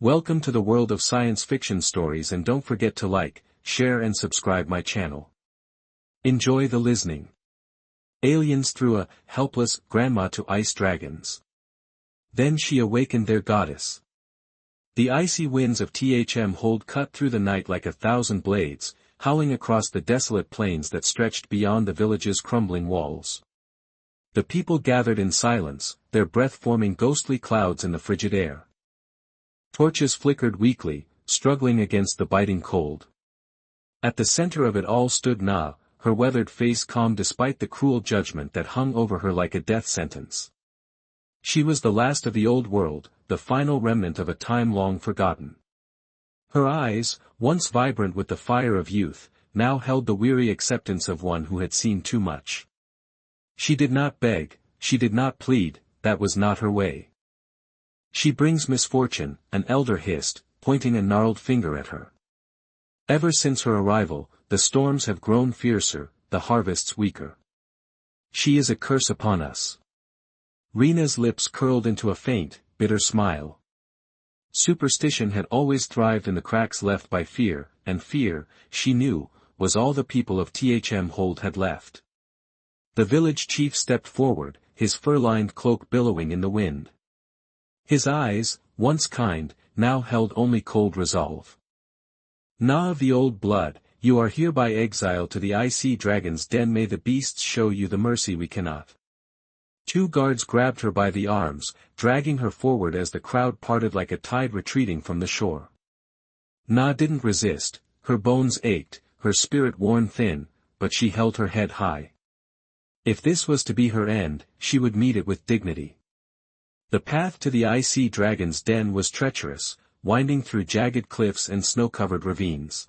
Welcome to the world of science fiction stories, and don't forget to like, share and subscribe my channel. Enjoy the listening. Aliens threw a helpless grandma to ice dragons. Then she awakened their goddess. The icy winds of Hold cut through the night like 1,000 blades, howling across the desolate plains that stretched beyond the village's crumbling walls. The people gathered in silence, their breath forming ghostly clouds in the frigid air. Torches flickered weakly, struggling against the biting cold. At the center of it all stood Na, her weathered face calm despite the cruel judgment that hung over her like a death sentence. She was the last of the old world, the final remnant of a time long forgotten. Her eyes, once vibrant with the fire of youth, now held the weary acceptance of one who had seen too much. She did not beg, she did not plead, that was not her way. "She brings misfortune," an elder hissed, pointing a gnarled finger at her. "Ever since her arrival, the storms have grown fiercer, the harvests weaker. She is a curse upon us." Rena's lips curled into a faint, bitter smile. Superstition had always thrived in the cracks left by fear, and fear, she knew, was all the people of Hold had left. The village chief stepped forward, his fur-lined cloak billowing in the wind. His eyes, once kind, now held only cold resolve. "Na of the old blood, you are hereby exiled to the icy dragon's den. May the beasts show you the mercy we cannot." Two guards grabbed her by the arms, dragging her forward as the crowd parted like a tide retreating from the shore. Na didn't resist, her bones ached, her spirit worn thin, but she held her head high. If this was to be her end, she would meet it with dignity. The path to the icy dragon's den was treacherous, winding through jagged cliffs and snow-covered ravines.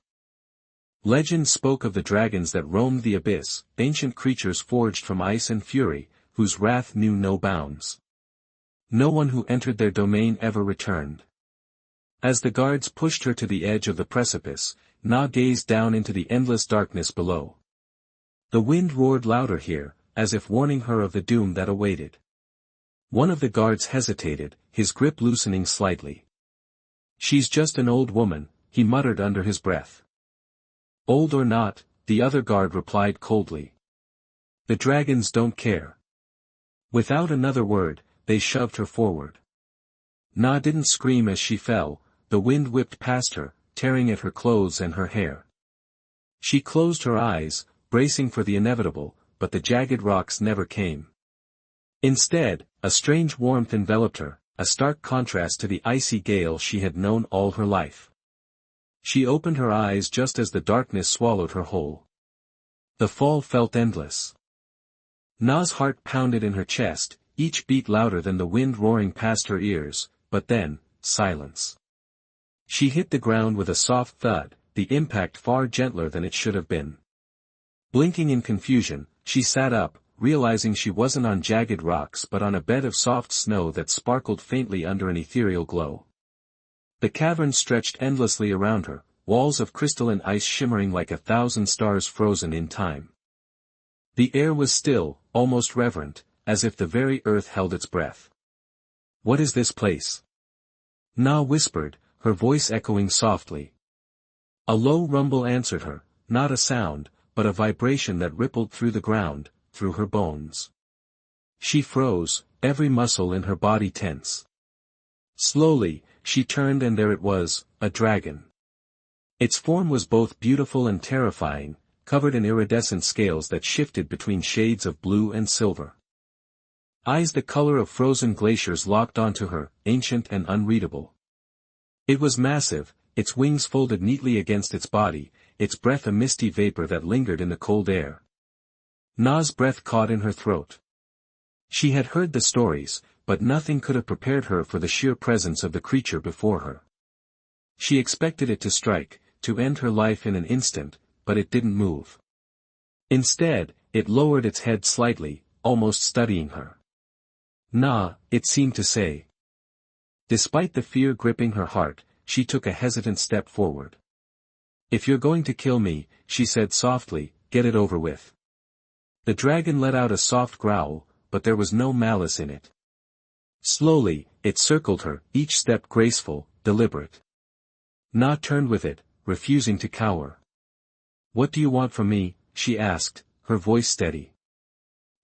Legend spoke of the dragons that roamed the abyss, ancient creatures forged from ice and fury, whose wrath knew no bounds. No one who entered their domain ever returned. As the guards pushed her to the edge of the precipice, Na gazed down into the endless darkness below. The wind roared louder here, as if warning her of the doom that awaited. One of the guards hesitated, his grip loosening slightly. "She's just an old woman," he muttered under his breath. "Old or not," the other guard replied coldly. "The dragons don't care." Without another word, they shoved her forward. Na didn't scream as she fell, the wind whipped past her, tearing at her clothes and her hair. She closed her eyes, bracing for the inevitable, but the jagged rocks never came. Instead, a strange warmth enveloped her, a stark contrast to the icy gale she had known all her life. She opened her eyes just as the darkness swallowed her whole. The fall felt endless. Na's heart pounded in her chest, each beat louder than the wind roaring past her ears, but then, silence. She hit the ground with a soft thud, the impact far gentler than it should have been. Blinking in confusion, she sat up, realizing she wasn't on jagged rocks but on a bed of soft snow that sparkled faintly under an ethereal glow. The cavern stretched endlessly around her, walls of crystalline ice shimmering like 1,000 stars frozen in time. The air was still, almost reverent, as if the very earth held its breath. "What is this place?" Na whispered, her voice echoing softly. A low rumble answered her, not a sound, but a vibration that rippled through the ground, through her bones. She froze, every muscle in her body tense. Slowly, she turned and there it was, a dragon. Its form was both beautiful and terrifying, covered in iridescent scales that shifted between shades of blue and silver. Eyes the color of frozen glaciers locked onto her, ancient and unreadable. It was massive, its wings folded neatly against its body, its breath a misty vapor that lingered in the cold air. Na's breath caught in her throat. She had heard the stories, but nothing could have prepared her for the sheer presence of the creature before her. She expected it to strike, to end her life in an instant, but it didn't move. Instead, it lowered its head slightly, almost studying her. "Na," it seemed to say. Despite the fear gripping her heart, she took a hesitant step forward. "If you're going to kill me," she said softly, "get it over with." The dragon let out a soft growl, but there was no malice in it. Slowly, it circled her, each step graceful, deliberate. Na turned with it, refusing to cower. "What do you want from me?" she asked, her voice steady.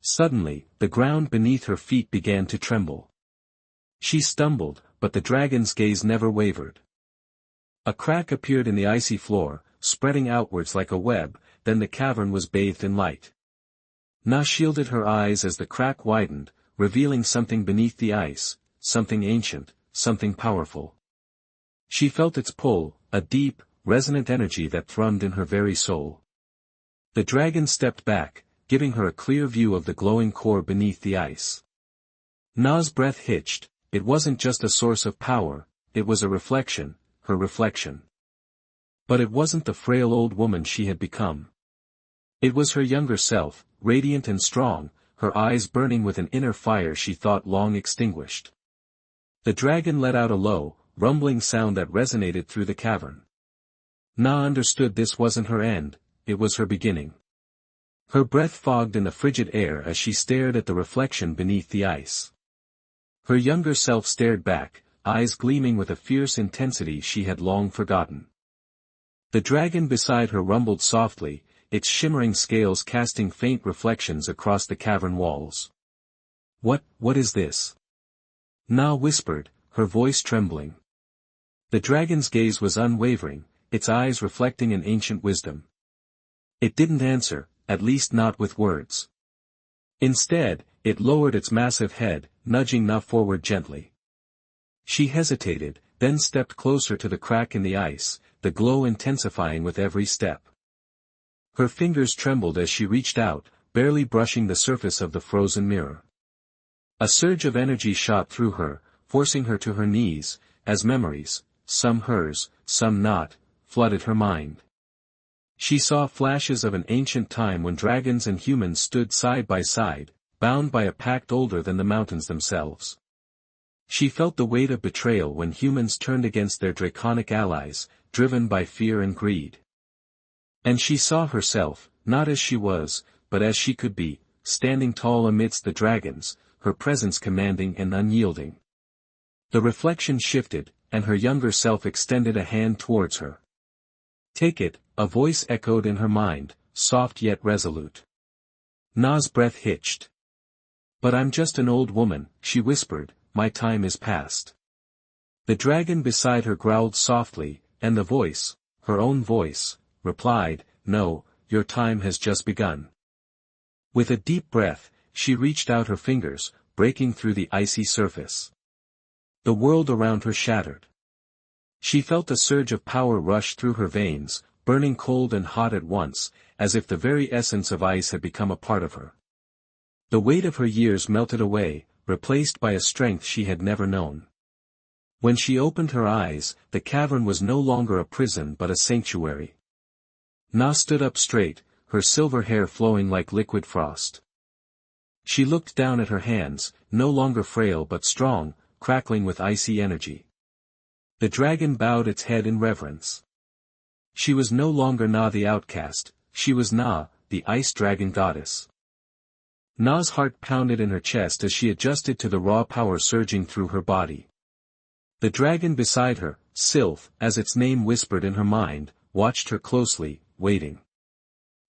Suddenly, the ground beneath her feet began to tremble. She stumbled, but the dragon's gaze never wavered. A crack appeared in the icy floor, spreading outwards like a web, then the cavern was bathed in light. Na shielded her eyes as the crack widened, revealing something beneath the ice, something ancient, something powerful. She felt its pull, a deep, resonant energy that thrummed in her very soul. The dragon stepped back, giving her a clear view of the glowing core beneath the ice. Na's breath hitched. It wasn't just a source of power, it was a reflection, her reflection. But it wasn't the frail old woman she had become. It was her younger self, radiant and strong, her eyes burning with an inner fire she thought long extinguished. The dragon let out a low, rumbling sound that resonated through the cavern. Na understood this wasn't her end, it was her beginning. Her breath fogged in the frigid air as she stared at the reflection beneath the ice. Her younger self stared back, eyes gleaming with a fierce intensity she had long forgotten. The dragon beside her rumbled softly, its shimmering scales casting faint reflections across the cavern walls. What is this?" Na whispered, her voice trembling. The dragon's gaze was unwavering, its eyes reflecting an ancient wisdom. It didn't answer, at least not with words. Instead, it lowered its massive head, nudging Na forward gently. She hesitated, then stepped closer to the crack in the ice, the glow intensifying with every step. Her fingers trembled as she reached out, barely brushing the surface of the frozen mirror. A surge of energy shot through her, forcing her to her knees, as memories, some hers, some not, flooded her mind. She saw flashes of an ancient time when dragons and humans stood side by side, bound by a pact older than the mountains themselves. She felt the weight of betrayal when humans turned against their draconic allies, driven by fear and greed. And she saw herself, not as she was, but as she could be, standing tall amidst the dragons, her presence commanding and unyielding. The reflection shifted, and her younger self extended a hand towards her. "Take it," a voice echoed in her mind, soft yet resolute. Na's breath hitched. "But I'm just an old woman," she whispered, "my time is past." The dragon beside her growled softly, and the voice, her own voice, replied, "No, your time has just begun." With a deep breath, she reached out her fingers, breaking through the icy surface. The world around her shattered. She felt a surge of power rush through her veins, burning cold and hot at once, as if the very essence of ice had become a part of her. The weight of her years melted away, replaced by a strength she had never known. When she opened her eyes, the cavern was no longer a prison but a sanctuary. Na stood up straight, her silver hair flowing like liquid frost. She looked down at her hands, no longer frail but strong, crackling with icy energy. The dragon bowed its head in reverence. She was no longer Na the outcast, she was Na, the ice dragon goddess. Na's heart pounded in her chest as she adjusted to the raw power surging through her body. The dragon beside her, Sylph, as its name whispered in her mind, watched her closely, waiting.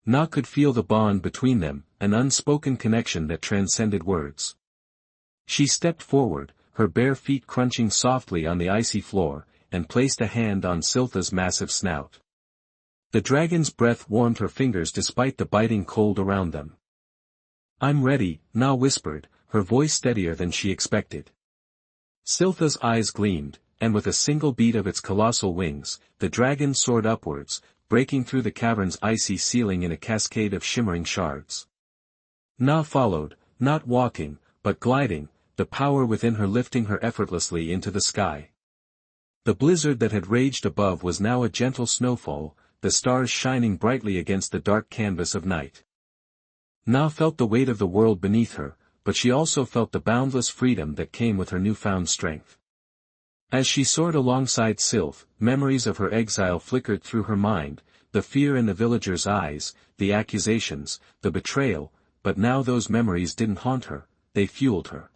Na could feel the bond between them, an unspoken connection that transcended words. She stepped forward, her bare feet crunching softly on the icy floor, and placed a hand on Sylpha's massive snout. The dragon's breath warmed her fingers despite the biting cold around them. "I'm ready," Na whispered, her voice steadier than she expected. Sylpha's eyes gleamed, and with a single beat of its colossal wings, the dragon soared upwards, breaking through the cavern's icy ceiling in a cascade of shimmering shards. Na followed, not walking, but gliding, the power within her lifting her effortlessly into the sky. The blizzard that had raged above was now a gentle snowfall, the stars shining brightly against the dark canvas of night. Na felt the weight of the world beneath her, but she also felt the boundless freedom that came with her newfound strength. As she soared alongside Sylph, memories of her exile flickered through her mind, the fear in the villagers' eyes, the accusations, the betrayal, but now those memories didn't haunt her, they fueled her.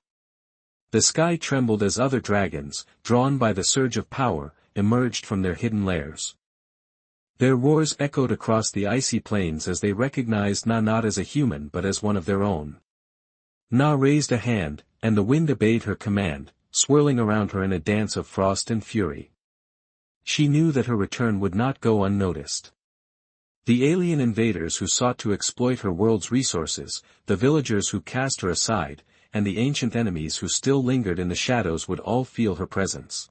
The sky trembled as other dragons, drawn by the surge of power, emerged from their hidden lairs. Their roars echoed across the icy plains as they recognized Na not as a human but as one of their own. Na raised a hand, and the wind obeyed her command, swirling around her in a dance of frost and fury. She knew that her return would not go unnoticed. The alien invaders who sought to exploit her world's resources, the villagers who cast her aside, and the ancient enemies who still lingered in the shadows would all feel her presence.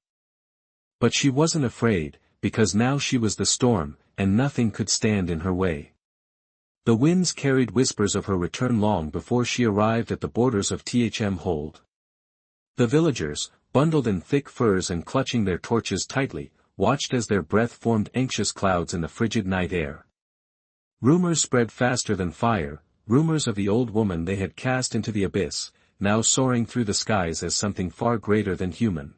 But she wasn't afraid, because now she was the storm, and nothing could stand in her way. The winds carried whispers of her return long before she arrived at the borders of Hold. The villagers, bundled in thick furs and clutching their torches tightly, watched as their breath formed anxious clouds in the frigid night air. Rumors spread faster than fire, rumors of the old woman they had cast into the abyss, now soaring through the skies as something far greater than human.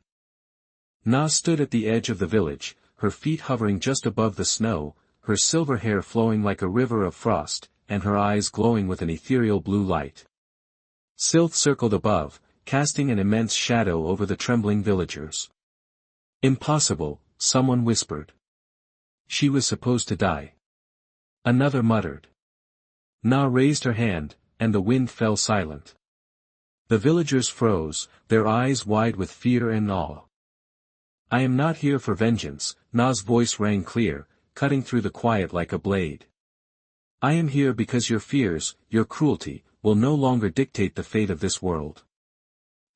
Na stood at the edge of the village, her feet hovering just above the snow, her silver hair flowing like a river of frost, and her eyes glowing with an ethereal blue light. Sylph circled above, casting an immense shadow over the trembling villagers. "Impossible," someone whispered. "She was supposed to die." Another muttered. Na raised her hand, and the wind fell silent. The villagers froze, their eyes wide with fear and awe. "I am not here for vengeance," Na's voice rang clear, cutting through the quiet like a blade. "I am here because your fears, your cruelty, will no longer dictate the fate of this world."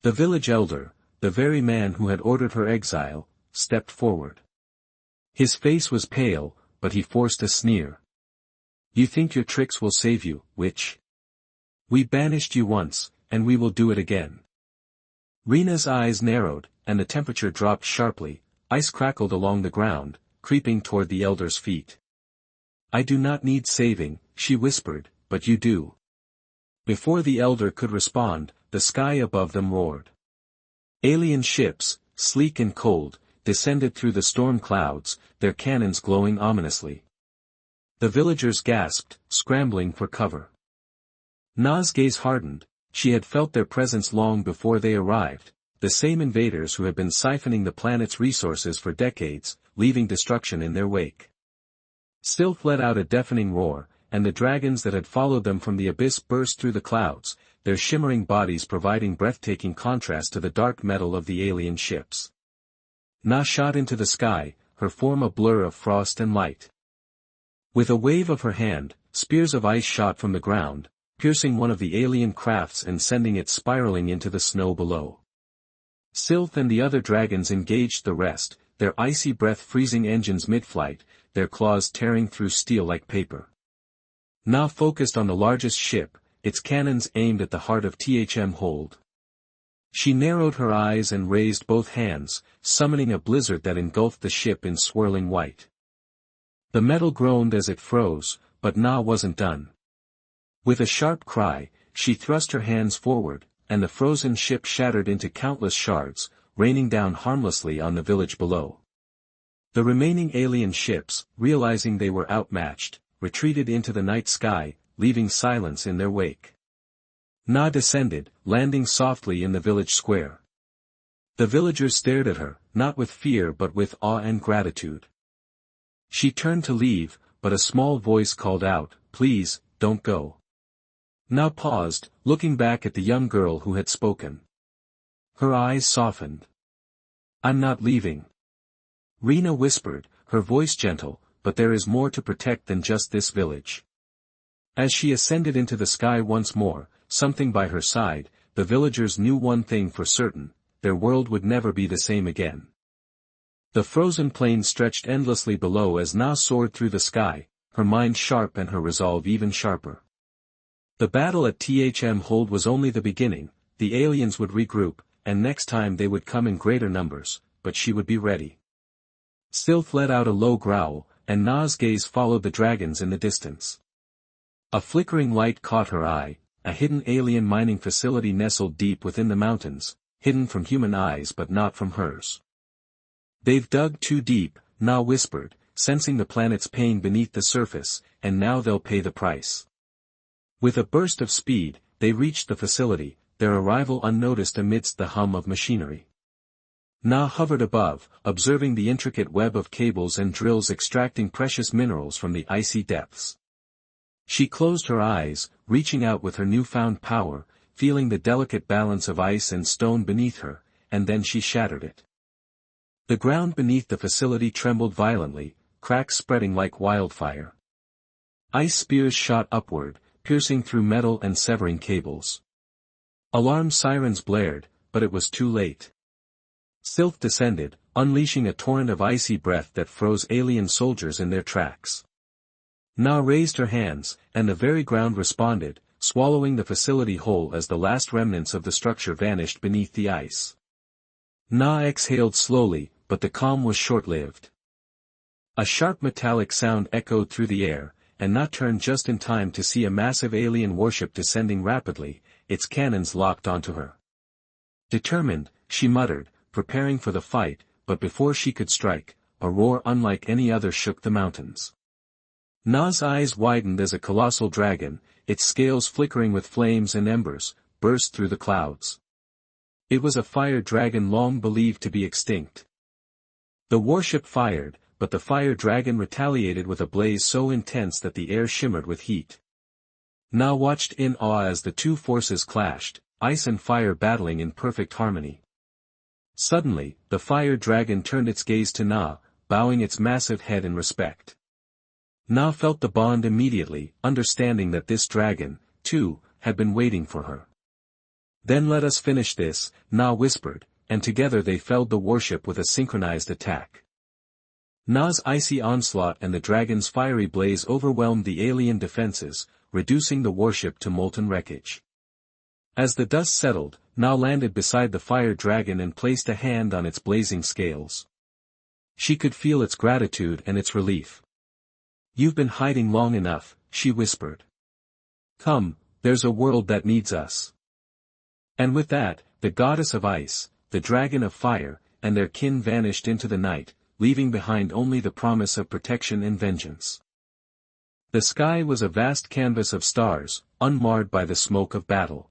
The village elder, the very man who had ordered her exile, stepped forward. His face was pale, but he forced a sneer. "You think your tricks will save you, witch? We banished you once, and we will do it again." Rena's eyes narrowed, and the temperature dropped sharply, ice crackled along the ground, creeping toward the elder's feet. "I do not need saving," she whispered, "but you do." Before the elder could respond, the sky above them roared. Alien ships, sleek and cold, descended through the storm clouds, their cannons glowing ominously. The villagers gasped, scrambling for cover. Na's gaze hardened. She had felt their presence long before they arrived, the same invaders who had been siphoning the planet's resources for decades, leaving destruction in their wake. Sylph let out a deafening roar, and the dragons that had followed them from the abyss burst through the clouds, their shimmering bodies providing breathtaking contrast to the dark metal of the alien ships. Na shot into the sky, her form a blur of frost and light. With a wave of her hand, spears of ice shot from the ground, piercing one of the alien crafts and sending it spiraling into the snow below. Sylph and the other dragons engaged the rest, their icy breath freezing engines mid-flight, their claws tearing through steel like paper. Na focused on the largest ship, its cannons aimed at the heart of Hold. She narrowed her eyes and raised both hands, summoning a blizzard that engulfed the ship in swirling white. The metal groaned as it froze, but Na wasn't done. With a sharp cry, she thrust her hands forward, and the frozen ship shattered into countless shards, raining down harmlessly on the village below. The remaining alien ships, realizing they were outmatched, retreated into the night sky, leaving silence in their wake. Na descended, landing softly in the village square. The villagers stared at her, not with fear but with awe and gratitude. She turned to leave, but a small voice called out, "Please, don't go." Na paused, looking back at the young girl who had spoken. Her eyes softened. "I'm not leaving." Rena whispered, her voice gentle, "but there is more to protect than just this village." As she ascended into the sky once more, something by her side, the villagers knew one thing for certain: their world would never be the same again. The frozen plain stretched endlessly below as Na soared through the sky, her mind sharp and her resolve even sharper. The battle at Hold was only the beginning. The aliens would regroup, and next time they would come in greater numbers, but she would be ready. Sylph let out a low growl, and Na's gaze followed the dragons in the distance. A flickering light caught her eye, a hidden alien mining facility nestled deep within the mountains, hidden from human eyes but not from hers. "They've dug too deep," Na whispered, sensing the planet's pain beneath the surface, "and now they'll pay the price." With a burst of speed, they reached the facility, their arrival unnoticed amidst the hum of machinery. Na hovered above, observing the intricate web of cables and drills extracting precious minerals from the icy depths. She closed her eyes, reaching out with her newfound power, feeling the delicate balance of ice and stone beneath her, and then she shattered it. The ground beneath the facility trembled violently, cracks spreading like wildfire. Ice spears shot upward, piercing through metal and severing cables. Alarm sirens blared, but it was too late. Sylph descended, unleashing a torrent of icy breath that froze alien soldiers in their tracks. Na raised her hands, and the very ground responded, swallowing the facility whole as the last remnants of the structure vanished beneath the ice. Na exhaled slowly, but the calm was short-lived. A sharp metallic sound echoed through the air, and Na turned just in time to see a massive alien warship descending rapidly, its cannons locked onto her. Determined, she muttered, preparing for the fight, but before she could strike, a roar unlike any other shook the mountains. Na's eyes widened as a colossal dragon, its scales flickering with flames and embers, burst through the clouds. It was a fire dragon long believed to be extinct. The warship fired, but the fire dragon retaliated with a blaze so intense that the air shimmered with heat. Na watched in awe as the two forces clashed, ice and fire battling in perfect harmony. Suddenly, the fire dragon turned its gaze to Na, bowing its massive head in respect. Na felt the bond immediately, understanding that this dragon, too, had been waiting for her. Then let us finish this, Na whispered, and together they felled the warship with a synchronized attack. Na's icy onslaught and the dragon's fiery blaze overwhelmed the alien defenses, reducing the warship to molten wreckage. As the dust settled, Na landed beside the fire dragon and placed a hand on its blazing scales. She could feel its gratitude and its relief. "You've been hiding long enough," she whispered. "Come, there's a world that needs us." And with that, the goddess of ice, the dragon of fire, and their kin vanished into the night, leaving behind only the promise of protection and vengeance. The sky was a vast canvas of stars, unmarred by the smoke of battle.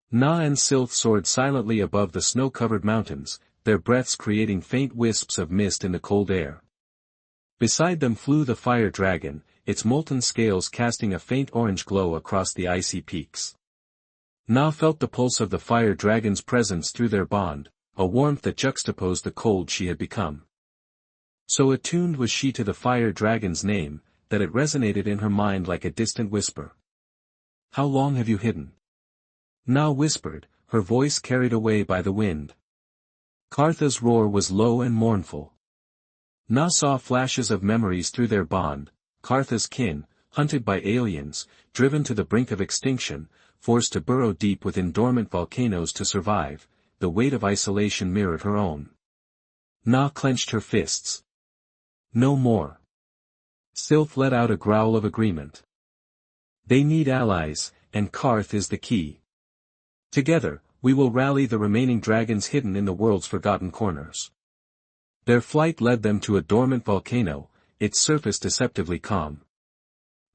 Na and Sylph soared silently above the snow-covered mountains, their breaths creating faint wisps of mist in the cold air. Beside them flew the fire dragon, its molten scales casting a faint orange glow across the icy peaks. Na felt the pulse of the fire dragon's presence through their bond, a warmth that juxtaposed the cold she had become. So attuned was she to the fire dragon's name, that it resonated in her mind like a distant whisper. "How long have you hidden?" Na whispered, her voice carried away by the wind. Kartha's roar was low and mournful. Na saw flashes of memories through their bond, Kartha's kin, hunted by aliens, driven to the brink of extinction, forced to burrow deep within dormant volcanoes to survive, the weight of isolation mirrored her own. Na clenched her fists. "No more." Sylph let out a growl of agreement. "They need allies, and Karth is the key. Together, we will rally the remaining dragons hidden in the world's forgotten corners." Their flight led them to a dormant volcano, its surface deceptively calm.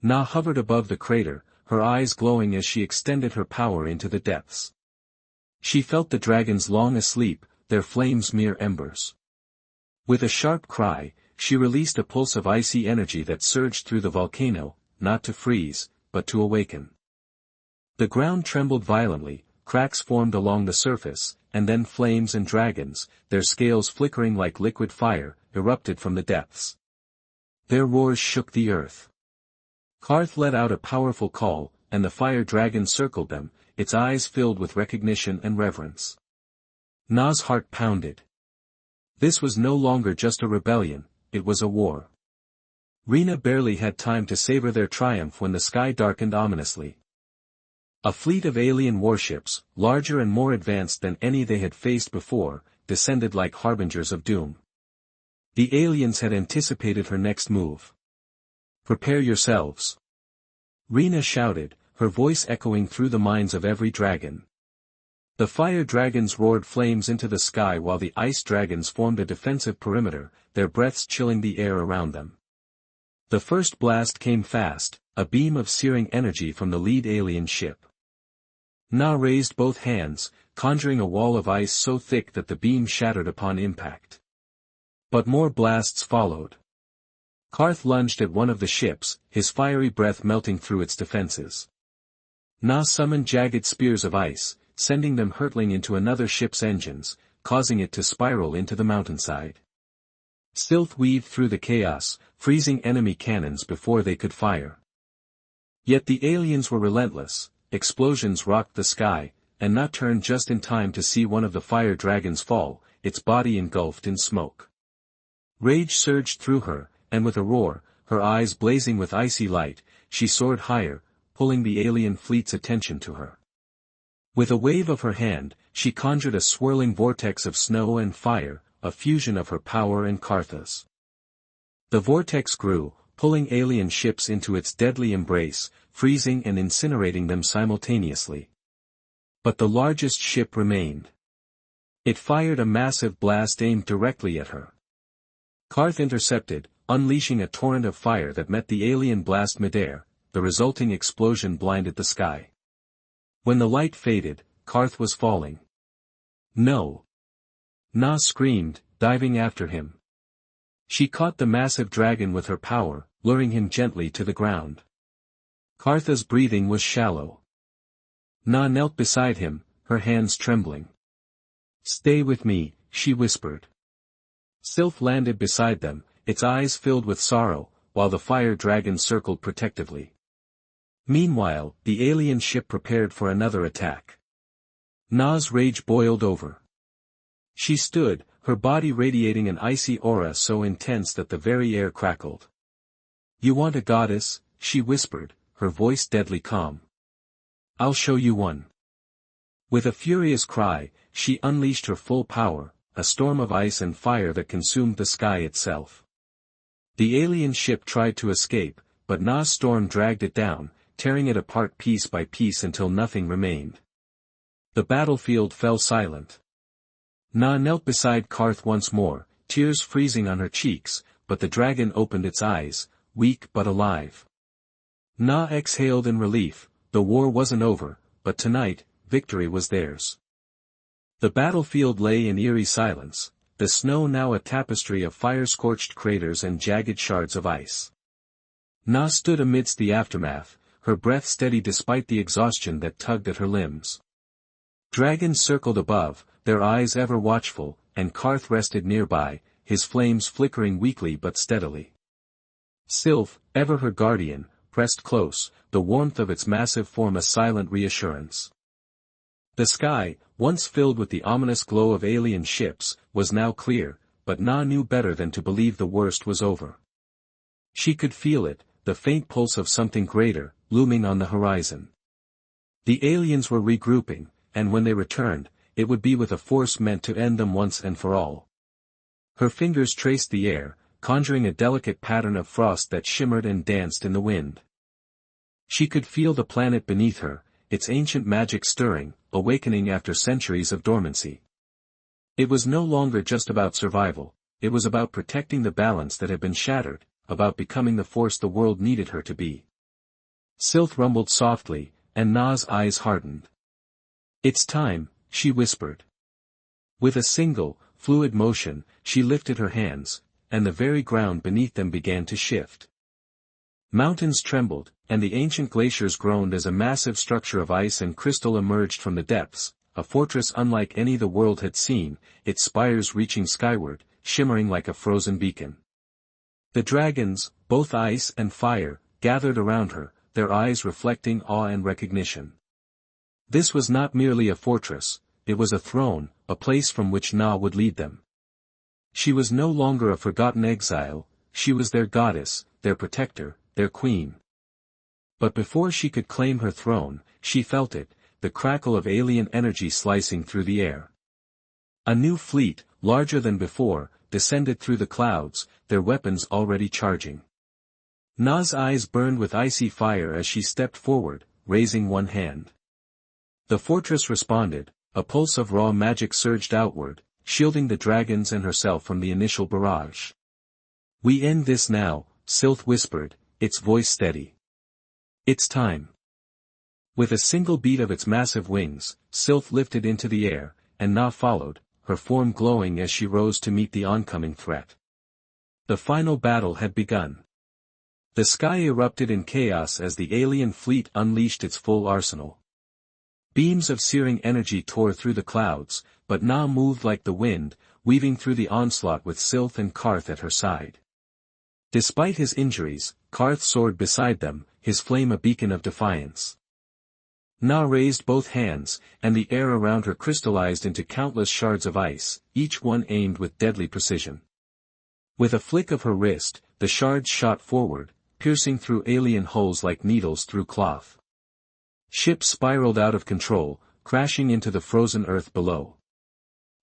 Na hovered above the crater, her eyes glowing as she extended her power into the depths. She felt the dragons long asleep, their flames mere embers. With a sharp cry, she released a pulse of icy energy that surged through the volcano, not to freeze, but to awaken. The ground trembled violently, cracks formed along the surface, and then flames and dragons, their scales flickering like liquid fire, erupted from the depths. Their roars shook the earth. Karth let out a powerful call, and the fire dragon circled them, its eyes filled with recognition and reverence. Na's heart pounded. This was no longer just a rebellion, it was a war. Rena barely had time to savor their triumph when the sky darkened ominously. A fleet of alien warships, larger and more advanced than any they had faced before, descended like harbingers of doom. The aliens had anticipated her next move. "Prepare yourselves," Rena shouted, her voice echoing through the minds of every dragon. The fire dragons roared flames into the sky while the ice dragons formed a defensive perimeter, their breaths chilling the air around them. The first blast came fast, a beam of searing energy from the lead alien ship. Na raised both hands, conjuring a wall of ice so thick that the beam shattered upon impact. But more blasts followed. Karth lunged at one of the ships, his fiery breath melting through its defenses. Na summoned jagged spears of ice, sending them hurtling into another ship's engines, causing it to spiral into the mountainside. Sylph weaved through the chaos, freezing enemy cannons before they could fire. Yet the aliens were relentless, explosions rocked the sky, and Na turned just in time to see one of the fire dragons fall, its body engulfed in smoke. Rage surged through her, and with a roar, her eyes blazing with icy light, she soared higher, pulling the alien fleet's attention to her. With a wave of her hand, she conjured a swirling vortex of snow and fire, a fusion of her power and Kartha's. The vortex grew, pulling alien ships into its deadly embrace, freezing and incinerating them simultaneously. But the largest ship remained. It fired a massive blast aimed directly at her. Karth intercepted, unleashing a torrent of fire that met the alien blast midair. The resulting explosion blinded the sky. When the light faded, Karth was falling. No! Na screamed, diving after him. She caught the massive dragon with her power, luring him gently to the ground. Kartha's breathing was shallow. Na knelt beside him, her hands trembling. "Stay with me," she whispered. Sylph landed beside them, its eyes filled with sorrow, while the fire dragon circled protectively. Meanwhile, the alien ship prepared for another attack. Na's rage boiled over. She stood, her body radiating an icy aura so intense that the very air crackled. "You want a goddess?" she whispered, her voice deadly calm. "I'll show you one." With a furious cry, she unleashed her full power, a storm of ice and fire that consumed the sky itself. The alien ship tried to escape, but Na's storm dragged it down, tearing it apart piece by piece until nothing remained. The battlefield fell silent. Na knelt beside Karth once more, tears freezing on her cheeks, but the dragon opened its eyes, weak but alive. Na exhaled in relief. The war wasn't over, but tonight, victory was theirs. The battlefield lay in eerie silence, the snow now a tapestry of fire-scorched craters and jagged shards of ice. Na stood amidst the aftermath, her breath steady despite the exhaustion that tugged at her limbs. Dragons circled above, their eyes ever watchful, and Karth rested nearby, his flames flickering weakly but steadily. Sylph, ever her guardian, pressed close, the warmth of its massive form a silent reassurance. The sky, once filled with the ominous glow of alien ships, was now clear, but Na knew better than to believe the worst was over. She could feel it, the faint pulse of something greater, looming on the horizon. The aliens were regrouping, and when they returned, it would be with a force meant to end them once and for all. Her fingers traced the air, conjuring a delicate pattern of frost that shimmered and danced in the wind. She could feel the planet beneath her, its ancient magic stirring, awakening after centuries of dormancy. It was no longer just about survival, it was about protecting the balance that had been shattered, about becoming the force the world needed her to be. Sylph rumbled softly, and Na's eyes hardened. "It's time," she whispered. With a single, fluid motion, she lifted her hands, and the very ground beneath them began to shift. Mountains trembled, and the ancient glaciers groaned as a massive structure of ice and crystal emerged from the depths, a fortress unlike any the world had seen, its spires reaching skyward, shimmering like a frozen beacon. The dragons, both ice and fire, gathered around her, their eyes reflecting awe and recognition. This was not merely a fortress, it was a throne, a place from which Na would lead them. She was no longer a forgotten exile, she was their goddess, their protector, their queen. But before she could claim her throne, she felt it, the crackle of alien energy slicing through the air. A new fleet, larger than before, descended through the clouds, their weapons already charging. Na's eyes burned with icy fire as she stepped forward, raising one hand. The fortress responded, a pulse of raw magic surged outward, shielding the dragons and herself from the initial barrage. "We end this now," Sylph whispered, its voice steady. "It's time." With a single beat of its massive wings, Sylph lifted into the air, and Na followed, her form glowing as she rose to meet the oncoming threat. The final battle had begun. The sky erupted in chaos as the alien fleet unleashed its full arsenal. Beams of searing energy tore through the clouds, but Na moved like the wind, weaving through the onslaught with Sylph and Karth at her side. Despite his injuries, Karth soared beside them, his flame a beacon of defiance. Na raised both hands, and the air around her crystallized into countless shards of ice, each one aimed with deadly precision. With a flick of her wrist, the shards shot forward, piercing through alien hulls like needles through cloth. Ships spiraled out of control, crashing into the frozen earth below.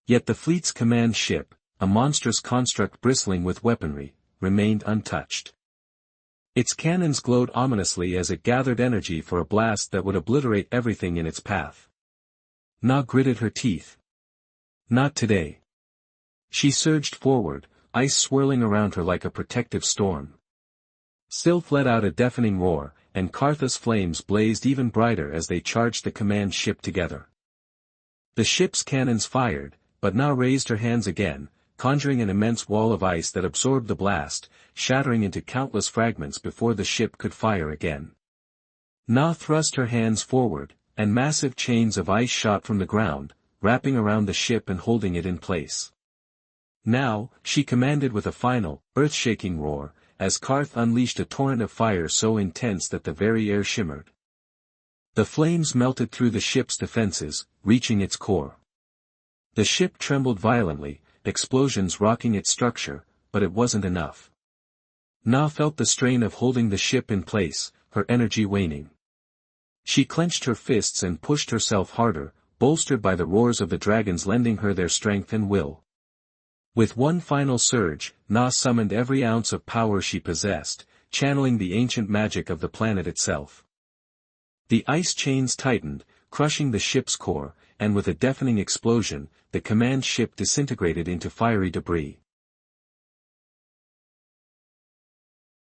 Yet the fleet's command ship, a monstrous construct bristling with weaponry, remained untouched. Its cannons glowed ominously as it gathered energy for a blast that would obliterate everything in its path. Na gritted her teeth. Not today. She surged forward, ice swirling around her like a protective storm. Sylph let out a deafening roar, and Karth's flames blazed even brighter as they charged the command ship together. The ship's cannons fired, but Na raised her hands again, conjuring an immense wall of ice that absorbed the blast, shattering into countless fragments before the ship could fire again. Na thrust her hands forward, and massive chains of ice shot from the ground, wrapping around the ship and holding it in place. Now, she commanded with a final, earth-shaking roar, as Karth unleashed a torrent of fire so intense that the very air shimmered. The flames melted through the ship's defenses, reaching its core. The ship trembled violently, explosions rocking its structure, but it wasn't enough. Na felt the strain of holding the ship in place, her energy waning. She clenched her fists and pushed herself harder, bolstered by the roars of the dragons lending her their strength and will. With one final surge, Na summoned every ounce of power she possessed, channeling the ancient magic of the planet itself. The ice chains tightened, crushing the ship's core, and with a deafening explosion, the command ship disintegrated into fiery debris.